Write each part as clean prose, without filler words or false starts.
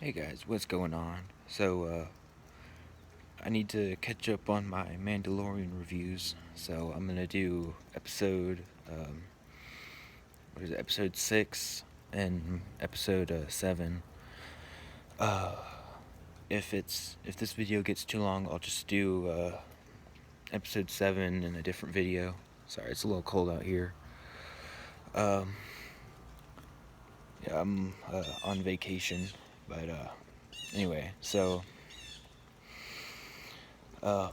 Hey guys, what's going on? I need to catch up on my Mandalorian reviews. So, I'm gonna do episode 6 and episode 7. Uh, if this video gets too long, I'll just do episode 7 in a different video. Sorry, it's a little cold out here. Um, yeah, I'm on vacation, but anyway, um,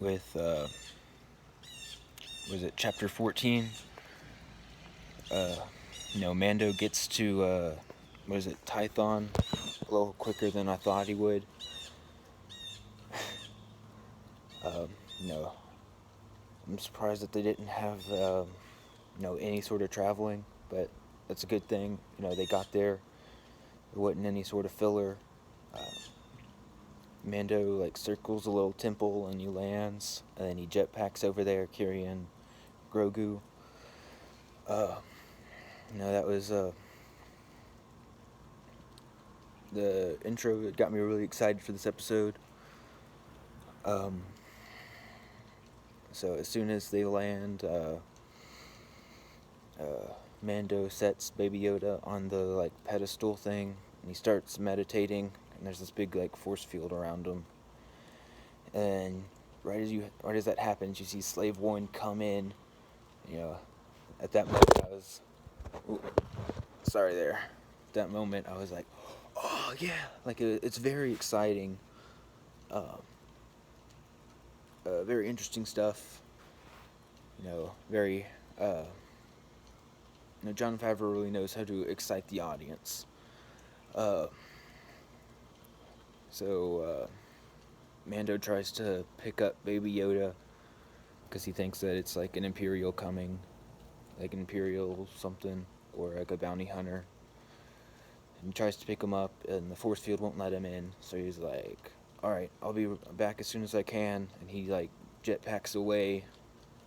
with was it chapter 14? Uh, Mando gets to Tython a little quicker than I thought he would. Um, no, I'm surprised that they didn't have any sort of traveling, but that's a good thing. They got there. There wasn't any sort of filler. Uh, Mando circles a little temple and he lands, and then he jetpacks over there carrying Grogu. Uh, that was the intro. It got me really excited for this episode. So as soon as they land, Mando sets Baby Yoda on the pedestal thing, and he starts meditating. And there's this big force field around him. And right as that happens, you see Slave One come in. At that moment I was, ooh, sorry there. At that moment I was like, oh yeah, it's very exciting. Very interesting stuff. Very John Favreau really knows how to excite the audience. Uh, Mando tries to pick up Baby Yoda because he thinks that it's like an Imperial coming, like an Imperial something, or like a bounty hunter. And he tries to pick him up, and the force field won't let him in. So he's like, "All right, I'll be back as soon as I can." And he jetpacks away,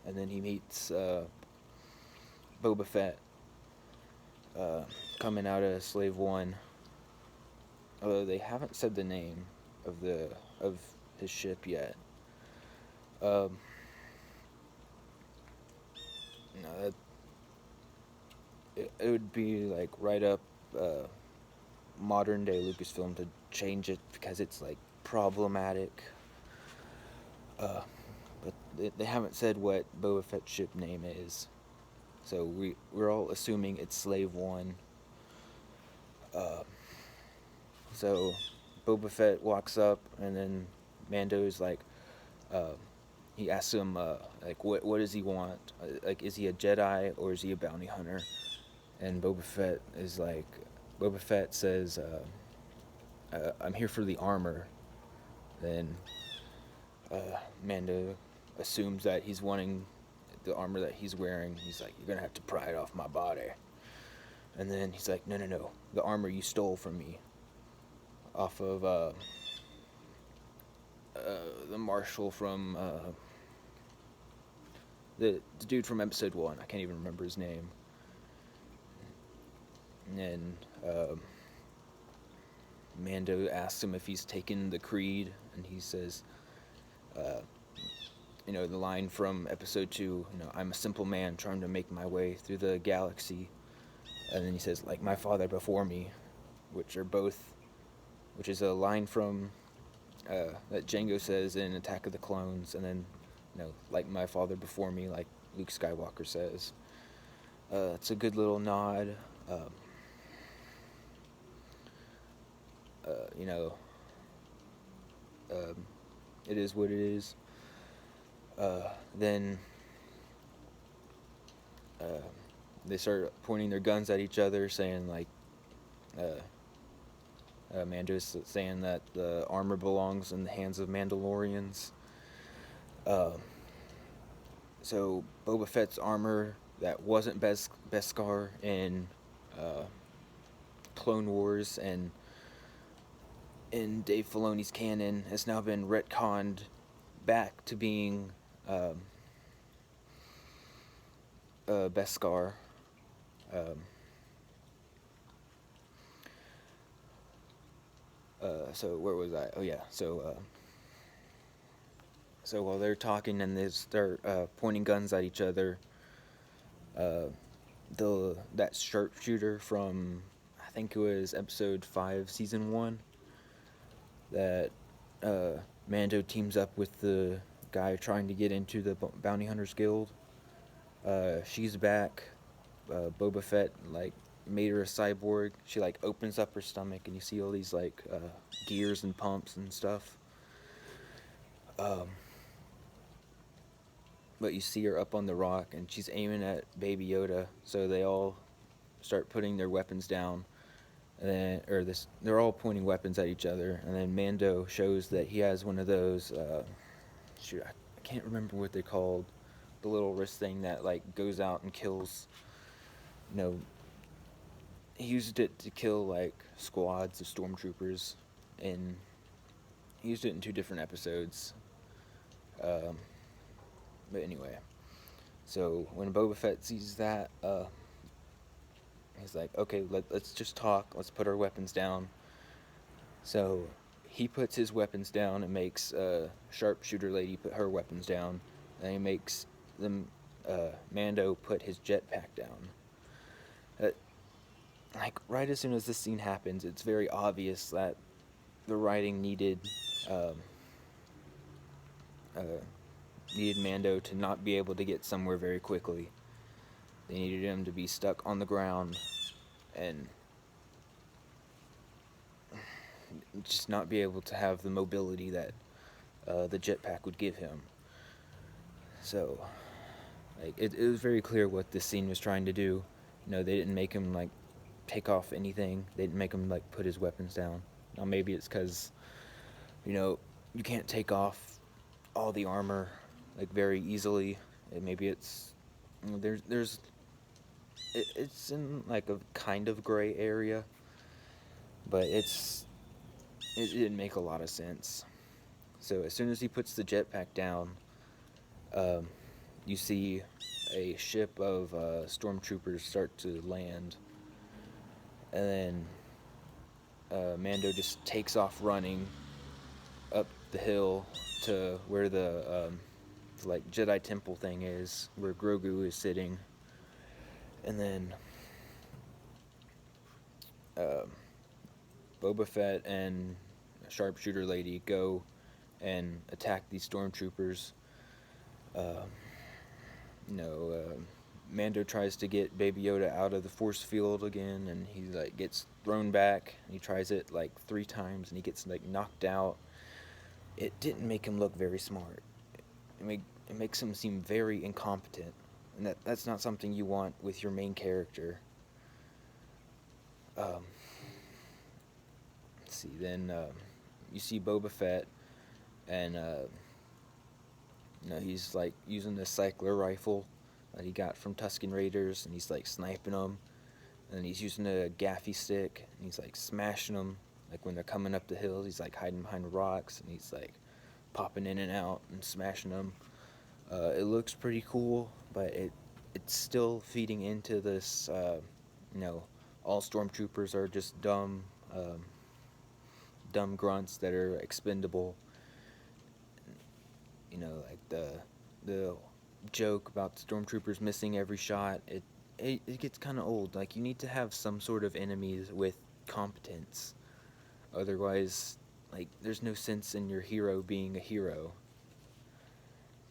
and then he meets Boba Fett coming out of Slave One. Although they haven't said the name of his ship yet. Um, it would be right up modern day Lucasfilm to change it because it's problematic. But they haven't said what Boba Fett's ship name is, so we're all assuming it's Slave One. So Boba Fett walks up, and then Mando's he asks him what does he want? Is he a Jedi or is he a bounty hunter? And Boba Fett says, I'm here for the armor. Then Mando assumes that he's wanting the armor that he's wearing. He's like, you're gonna have to pry it off my body. And then he's like, no, the armor you stole from me, off of the marshal from the dude from episode 1. I can't even remember his name. And Mando asks him if he's taken the creed, and he says, the line from episode 2, I'm a simple man trying to make my way through the galaxy. And then he says, like my father before me, which is a line from that Jango says in Attack of the Clones, and then, like my father before me, like Luke Skywalker says. It's a good little nod. You know, it is what it is. Then they start pointing their guns at each other, saying Mando's saying that the armor belongs in the hands of Mandalorians. So Boba Fett's armor that wasn't Beskar in Clone Wars and in Dave Filoni's canon has now been retconned back to being Beskar. So where was I? Oh yeah. So while they're talking and they're pointing guns at each other, uh, that sharpshooter from, I think it was episode 5, season 1, that uh, Mando teams up with the guy trying to get into the Bounty Hunters Guild. She's back. Boba Fett like made her a cyborg. She like opens up her stomach and you see all these like gears and pumps and stuff. Um, but you see her up on the rock and she's aiming at Baby Yoda. So they all start putting their weapons down. And then, they're all pointing weapons at each other. And then Mando shows that he has one of those. Shoot, I can't remember what they're called. The little wrist thing that like goes out and kills. You know, he used it to kill like squads of stormtroopers, and he used it in 2 different episodes. But anyway, so when Boba Fett sees that, he's like, okay, let's just talk. Let's put our weapons down. So he puts his weapons down and makes sharpshooter lady put her weapons down. And he makes them Mando put his jetpack down. Like right as soon as this scene happens, it's very obvious that the writing needed um, needed Mando to not be able to get somewhere very quickly. They needed him to be stuck on the ground and just not be able to have the mobility that the jetpack would give him. So, like, it was very clear what this scene was trying to do. You know, they didn't make him like take off anything. They didn't make him like put his weapons down. Now maybe it's because, you know, you can't take off all the armor like very easily. And maybe it's, you know, it's in like a kind of gray area, but it didn't make a lot of sense. So as soon as he puts the jetpack down, you see a ship of stormtroopers start to land, and then Mando just takes off running up the hill to where the like Jedi temple thing is, where Grogu is sitting, and then Boba Fett and Sharpshooter Lady go and attack these stormtroopers. You know, Mando tries to get Baby Yoda out of the force field again, and he like gets thrown back. And he tries it like 3 times, and he gets like knocked out. It didn't make him look very smart. It makes him seem very incompetent, and that's not something you want with your main character. Let's see. Then you see Boba Fett, and you know, he's like using the cycler rifle that he got from Tusken Raiders, and he's like sniping them. And he's using a gaffy stick, and he's like smashing them. Like when they're coming up the hills, he's like hiding behind rocks, and he's like popping in and out and smashing them. It looks pretty cool, but it's still feeding into this, you know, all stormtroopers are just dumb grunts that are expendable. You know, like the joke about stormtroopers missing every shot. It gets kind of old. Like, you need to have some sort of enemies with competence. Otherwise, like, there's no sense in your hero being a hero.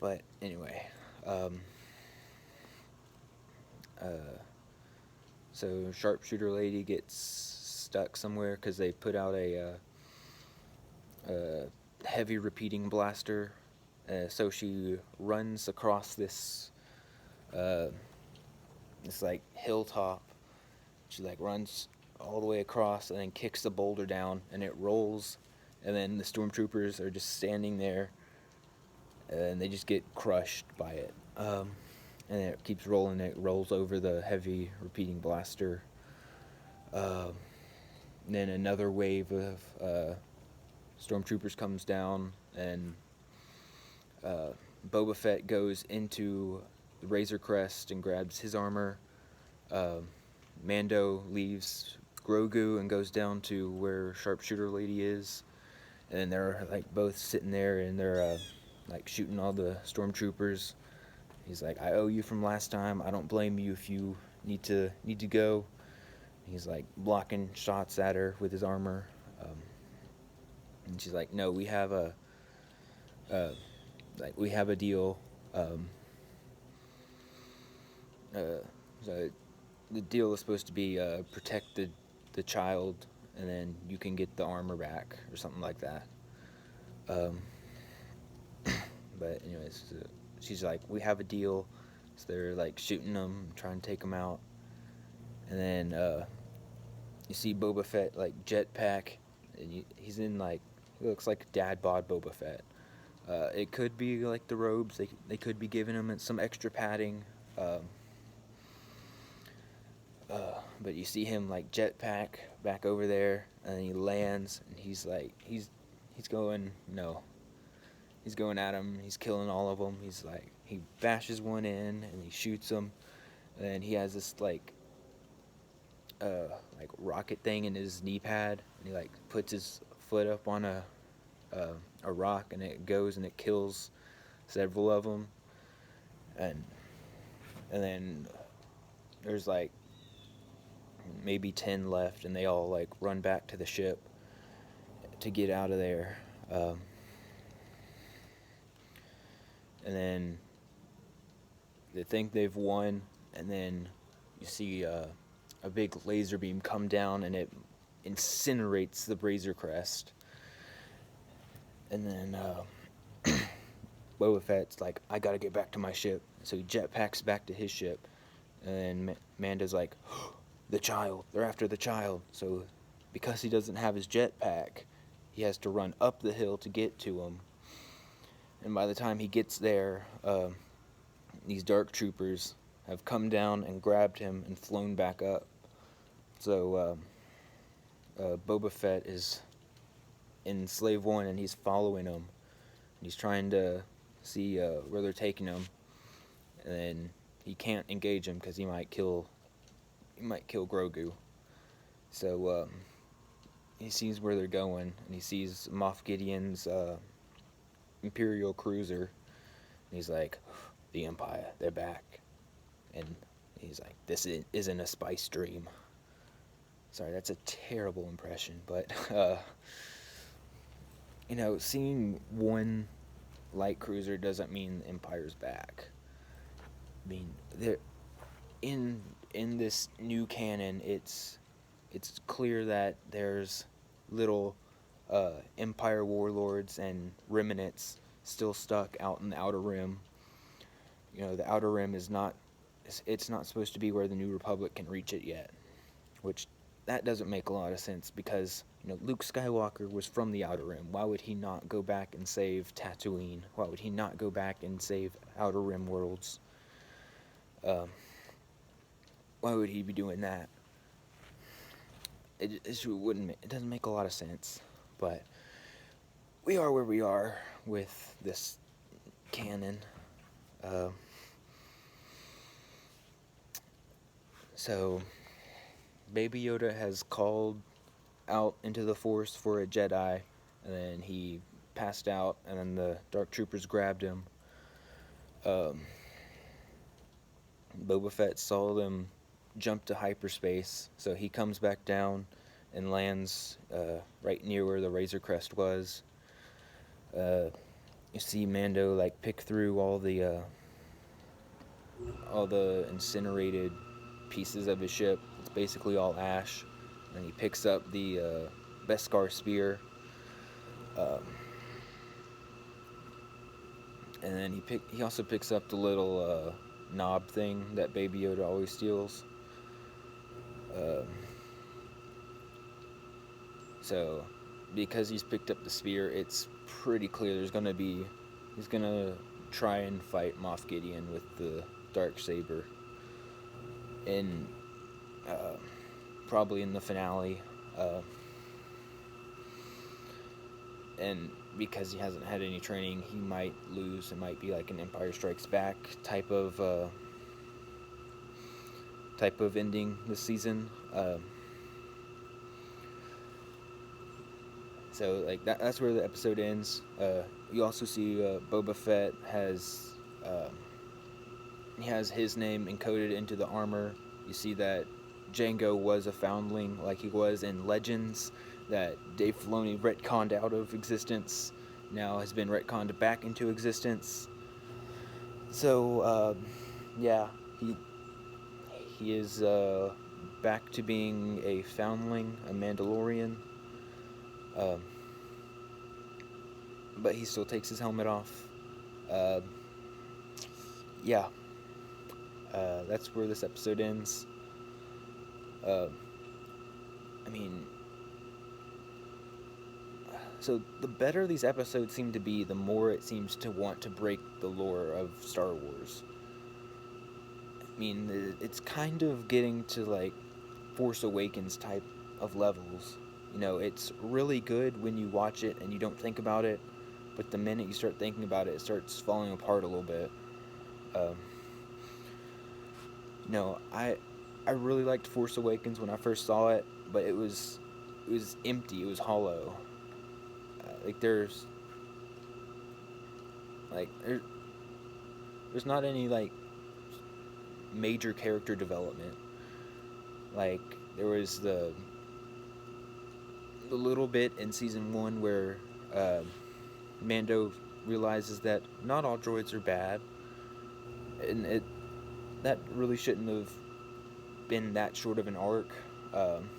But anyway, so Sharpshooter Lady gets stuck somewhere because they put out a heavy repeating blaster. So she runs across this like hilltop. She like runs all the way across and then kicks the boulder down, and it rolls, and then the stormtroopers are just standing there, and they just get crushed by it. And it keeps rolling. It rolls over the heavy repeating blaster. Then another wave of stormtroopers comes down, and Boba Fett goes into the Razor Crest and grabs his armor. Mando leaves Grogu and goes down to where Sharpshooter Lady is, and they're like both sitting there and they're like shooting all the stormtroopers. He's like, I owe you from last time. I don't blame you if you need to go. He's like blocking shots at her with his armor, and she's like, no, uh, we have a deal. Uh, so the deal is supposed to be protect the child, and then you can get the armor back or something like that. But anyways, she's like, we have a deal. So they're like shooting them, trying to take them out, and then you see Boba Fett like jetpack, and he's in like, he looks like dad bod Boba Fett. It could be like the robes. They could be giving him some extra padding. But you see him like jetpack back over there, and he lands, and he's like, he's going, he's going at him. He's killing all of them. He's like, he bashes one in, and he shoots him, and then he has this like rocket thing in his knee pad, and he like puts his foot up on a rock, and it goes and it kills several of them, and then there's like maybe 10 left, and they all like run back to the ship to get out of there, and then they think they've won, and then you see a big laser beam come down, and it incinerates the Razor Crest, and then Boba Fett's like, I gotta get back to my ship, so he jetpacks back to his ship, and then Mando's like, the child, they're after the child. So because he doesn't have his jetpack, he has to run up the hill to get to him, and by the time he gets there, these dark troopers have come down and grabbed him and flown back up. So Boba Fett is in Slave One, and he's following them. He's trying to see where they're taking him, and then he can't engage him because he might kill Grogu. So he sees where they're going, and he sees Moff Gideon's Imperial cruiser, and he's like, the Empire, they're back. And he's like, this isn't a spice dream. Sorry, that's a terrible impression, but seeing one light cruiser doesn't mean the Empire's back. I mean, in this new canon, it's clear that there's little Empire warlords and remnants still stuck out in the Outer Rim. The Outer Rim is not supposed to be where the New Republic can reach it yet, which that doesn't make a lot of sense, because Luke Skywalker was from the Outer Rim. Why would he not go back and save Tatooine? Why would he not go back and save Outer Rim worlds? Why would he be doing that? It doesn't make a lot of sense. But we are where we are with this canon. So Baby Yoda has called out into the Force for a Jedi, and then he passed out, and then the Dark Troopers grabbed him. Boba Fett saw them jump to hyperspace, so he comes back down and lands right near where the Razor Crest was. You see Mando like pick through all the incinerated pieces of his ship. It's basically all ash, and he picks up the Beskar spear, and then he also picks up the little knob thing that Baby Yoda always steals. So because he's picked up the spear, it's pretty clear he's gonna try and fight Moff Gideon with the dark saber, and probably in the finale. And because he hasn't had any training, he might lose. It might be like an Empire Strikes Back type of ending this season. So like that's where the episode ends. You also see Boba Fett has he has his name encoded into the armor. You see that Jango was a foundling, like he was in Legends, that Dave Filoni retconned out of existence, now has been retconned back into existence. So yeah, he is back to being a foundling, a Mandalorian. Um, but he still takes his helmet off. Uh, yeah, that's where this episode ends. Uh, I mean, so the better these episodes seem to be, the more it seems to want to break the lore of Star Wars. I mean, it's kind of getting to like Force Awakens type of levels. You know, it's really good when you watch it and you don't think about it, but the minute you start thinking about it, it starts falling apart a little bit. Um, I really liked Force Awakens when I first saw it, but it was empty. It was hollow. Like like there, there's not any like major character development. Like there was the little bit in season 1 where Mando realizes that not all droids are bad, and that really shouldn't have been that short of an arc. Um,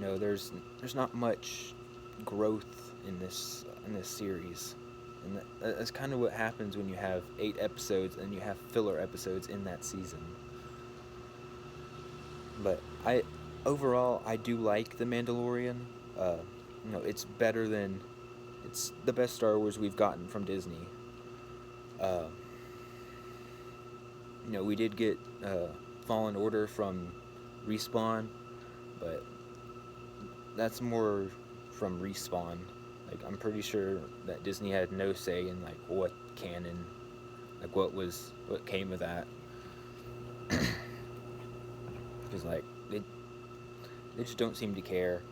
there's not much growth in this series, and that's kind of what happens when you have 8 episodes and you have filler episodes in that season. But overall I do like The Mandalorian. It's the best Star Wars we've gotten from Disney. Uh, we did get Fallen Order from Respawn, but that's more from Respawn. Like, I'm pretty sure that Disney had no say in like what canon, like what came of that. Because like they just don't seem to care.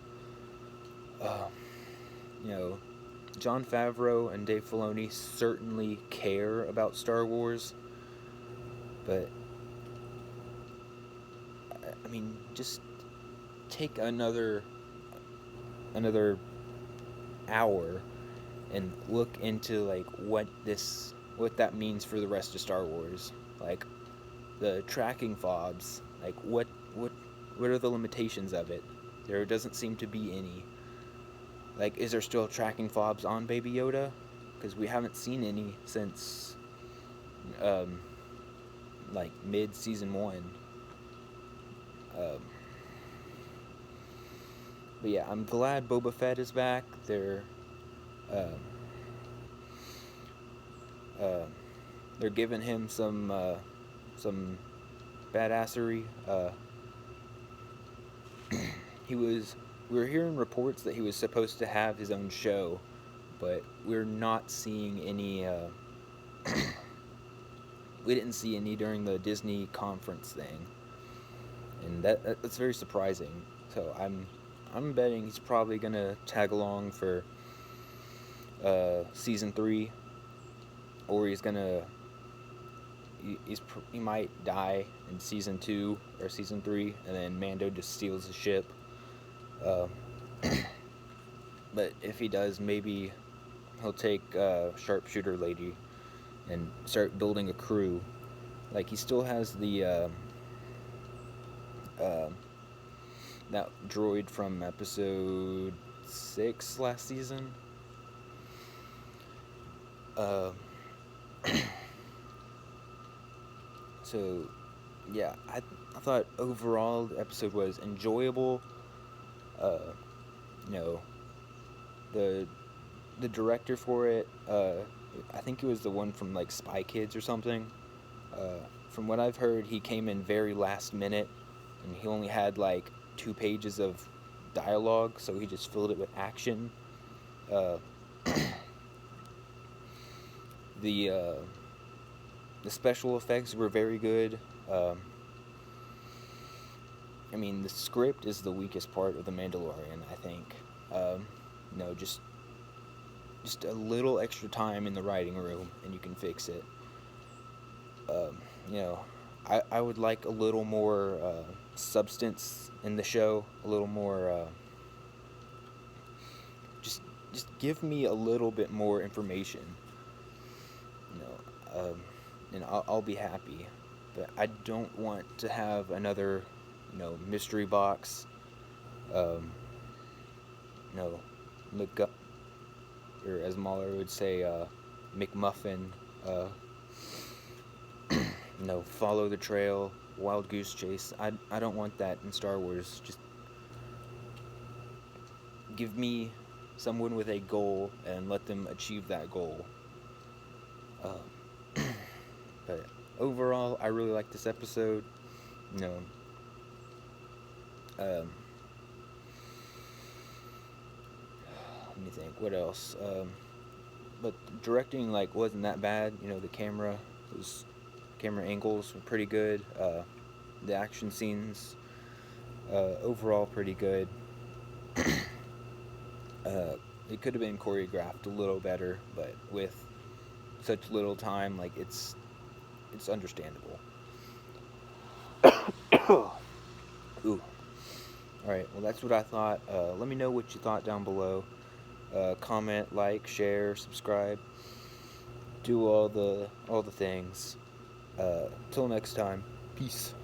Jon Favreau and Dave Filoni certainly care about Star Wars, but I mean, just take another hour and look into like what that means for the rest of Star Wars. Like the tracking fobs, like what are the limitations of it? There doesn't seem to be any. Like, is there still tracking fobs on Baby Yoda? Because we haven't seen any since like mid season 1. But yeah, I'm glad Boba Fett is back. They're giving him some badassery. We were hearing reports that he was supposed to have his own show, but we're not seeing any. We didn't see any during the Disney conference thing, and that's very surprising. So I'm betting he's probably gonna tag along for season 3, or he might die in season 2 or season 3, and then Mando just steals the ship. But if he does, maybe he'll take Sharpshooter Lady and start building a crew. Like, he still has the that droid from episode 6 last season. So yeah, I thought overall the episode was enjoyable. The director for it, I think it was the one from like Spy Kids or something. From what I've heard, he came in very last minute, and he only had like 2 pages of dialogue, so he just filled it with action. The special effects were very good. I mean, the script is the weakest part of The Mandalorian, I think. You know, just a little extra time in the writing room, and you can fix it. You know, I would like a little more substance in the show, a little more. Just give me a little bit more information. You know, and I'll be happy. But I don't want to have another, you know, mystery box. Um, no, McGuff, or as Mahler would say, McMuffin. No, follow the trail, wild goose chase. I don't want that in Star Wars. Just give me someone with a goal and let them achieve that goal. But overall, I really like this episode. You know, um, let me think. What else? But directing like wasn't that bad. You know, the camera angles were pretty good. The action scenes overall pretty good. It could have been choreographed a little better, but with such little time, like it's understandable. Ooh. All right. Well, that's what I thought. Let me know what you thought down below. Comment, like, share, subscribe. Do all the things. Till next time. Peace.